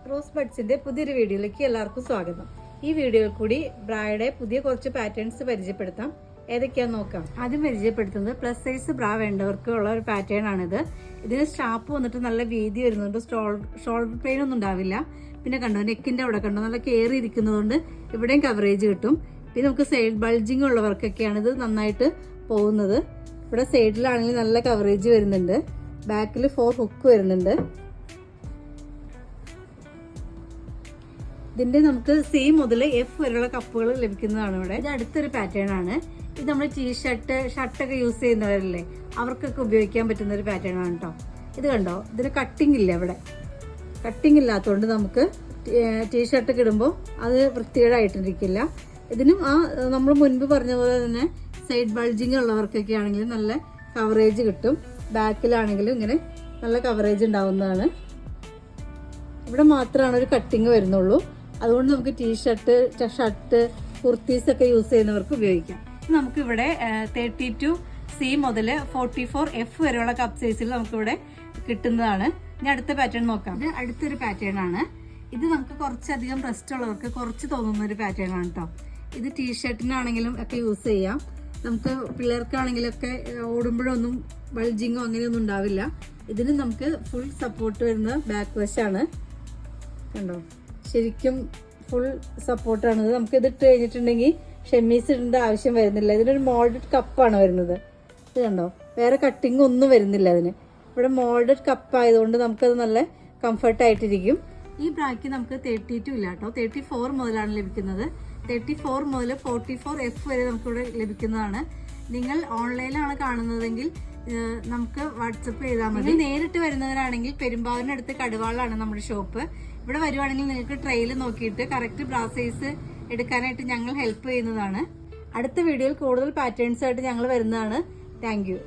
Rose ബഡ്സിന്റെ പുതിയൊരു വീഡിയോയിലേക്ക് എല്ലാവർക്കും സ്വാഗതം. ഈ വീഡിയോയിൽ കൂടി ബ്രായുടെ പുതിയ കുറച്ച് പാറ്റേൺസ് പരിചയപ്പെടുത്താം. ഏതൊക്കെയാന്ന് നോക്കാം. ആദ്യം പരിചയപ്പെടുത്തുന്നത് പ്ലസ് സൈസ് ബ്രാ വേണ്ടവർക്ക് ഉള്ള ഒരു പാറ്റേൺ ആണിത്. ഇതിന് സ്റ്റാപ്പ് വന്നിട്ട് നല്ല വീതി വരുന്നുണ്ട്, ഷോൾഡർ പെയിൻ ഒന്നും ഉണ്ടാവില്ല. പിന്നെ കണ്ടോ നെക്കിന്റെ അവിടെ കണ്ടോ നല്ല കയറി ഇരിക്കുന്നതുകൊണ്ട് ഇവിടെയും കവറേജ് കിട്ടും. പിന്നെ നമുക്ക് സൈഡ് ബൾജിങ് ഉള്ളവർക്കൊക്കെയാണ് ഇത് നന്നായിട്ട് പോകുന്നത്. ഇവിടെ സൈഡിലാണെങ്കിൽ നല്ല കവറേജ് വരുന്നുണ്ട്. ബാക്കിൽ 4 ഹുക്ക് വരുന്നുണ്ട്. ഇതിന്റെ നമുക്ക് സി മുതൽ എഫ് വരെയുള്ള കപ്പുകൾ ലഭിക്കുന്നതാണ് ഇവിടെ. ഇത് അടുത്തൊരു പാറ്റേൺ ആണ്. ഇത് നമ്മൾ ഷർട്ടൊക്കെ യൂസ് ചെയ്യുന്നവരല്ലേ, അവർക്കൊക്കെ ഉപയോഗിക്കാൻ പറ്റുന്ന ഒരു പാറ്റേൺ ആണ് കേട്ടോ. ഇത് കണ്ടോ, ഇതിന് കട്ടിങ് ഇല്ല. ഇവിടെ കട്ടിങ് ഇല്ലാത്തതുകൊണ്ട് നമുക്ക് ടീഷർട്ടൊക്കെ ഇടുമ്പോൾ അത് വൃത്തികേടായിട്ടിരിക്കില്ല. ഇതിനും നമ്മൾ മുൻപ് പറഞ്ഞ പോലെ തന്നെ സൈഡ് ബൾജിങ് ഉള്ളവർക്കൊക്കെ ആണെങ്കിലും നല്ല കവറേജ് കിട്ടും. ബാക്കിലാണെങ്കിലും ഇങ്ങനെ നല്ല കവറേജ് ഉണ്ടാവുന്നതാണ്. ഇവിടെ മാത്രമാണ് ഒരു കട്ടിങ് വരുന്നുള്ളൂ. അതുകൊണ്ട് നമുക്ക് ടീഷർട്ട്, ഷർട്ട്, കുർത്തീസ് ഒക്കെ യൂസ് ചെയ്യുന്നവർക്ക് ഉപയോഗിക്കാം. നമുക്കിവിടെ 32C മുതൽ 44F വരെയുള്ള കപ്പ് സൈസിൽ നമുക്കിവിടെ കിട്ടുന്നതാണ്. ഇനി അടുത്ത പാറ്റേൺ നോക്കാം. ഇത് അടുത്തൊരു പാറ്റേൺ ആണ്. ഇത് നമുക്ക് കുറച്ചധികം റെസ്റ്റ് ഉള്ളവർക്ക് കുറച്ച് തോന്നുന്ന ഒരു പാറ്റേൺ ആണ് കേട്ടോ. ഇത് ടീഷർട്ടിനാണെങ്കിലും ഒക്കെ യൂസ് ചെയ്യാം. നമുക്ക് പിള്ളേർക്കാണെങ്കിലൊക്കെ ഓടുമ്പോഴൊന്നും ബൾജിങ്ങോ അങ്ങനെയൊന്നും ഉണ്ടാവില്ല. ഇതിന് നമുക്ക് ഫുൾ സപ്പോർട്ട് വരുന്ന ബാക്ക് വശാണ്. കണ്ടോ, ശരിക്കും ഫുൾ സപ്പോർട്ടാണിത്. നമുക്ക് ഇത് ഇട്ട് കഴിഞ്ഞിട്ടുണ്ടെങ്കിൽ ഷെമ്മീസ് ഇടേണ്ട ആവശ്യം വരുന്നില്ല. ഇതിനൊരു മോൾഡഡ് കപ്പാണ് വരുന്നത്. ഇത് കണ്ടോ, വേറെ കട്ടിങ് ഒന്നും വരുന്നില്ല ഇതിന്. ഇവിടെ മോൾഡഡ് കപ്പ് ആയതുകൊണ്ട് നമുക്കത് നല്ല കംഫർട്ടായിട്ടിരിക്കും. ഈ ബ്രാക്ക് നമുക്ക് 32 ഇല്ല കേട്ടോ, 34 മുതലാണ് ലഭിക്കുന്നത്. 34 മുതൽ 44F വരെ നമുക്കിവിടെ ലഭിക്കുന്നതാണ്. നിങ്ങൾ ഓൺലൈനിലാണ് കാണുന്നതെങ്കിൽ നമുക്ക് വാട്സപ്പ് ചെയ്താൽ മതി. നേരിട്ട് വരുന്നവരാണെങ്കിൽ പെരുമ്പാവൂരിനടുത്ത് കടുവാളാണ് നമ്മുടെ ഷോപ്പ്. ഇവിടെ വരുവാണെങ്കിൽ നിങ്ങൾക്ക് ട്രെയിൽ നോക്കിയിട്ട് കറക്റ്റ് ബ്രാ സൈസ് എടുക്കാനായിട്ട് ഞങ്ങൾ ഹെൽപ്പ് ചെയ്യുന്നതാണ്. അടുത്ത വീഡിയോയിൽ കൂടുതൽ പാറ്റേൺസ് ആയിട്ട് ഞങ്ങൾ വരുന്നതാണ്. Thank you.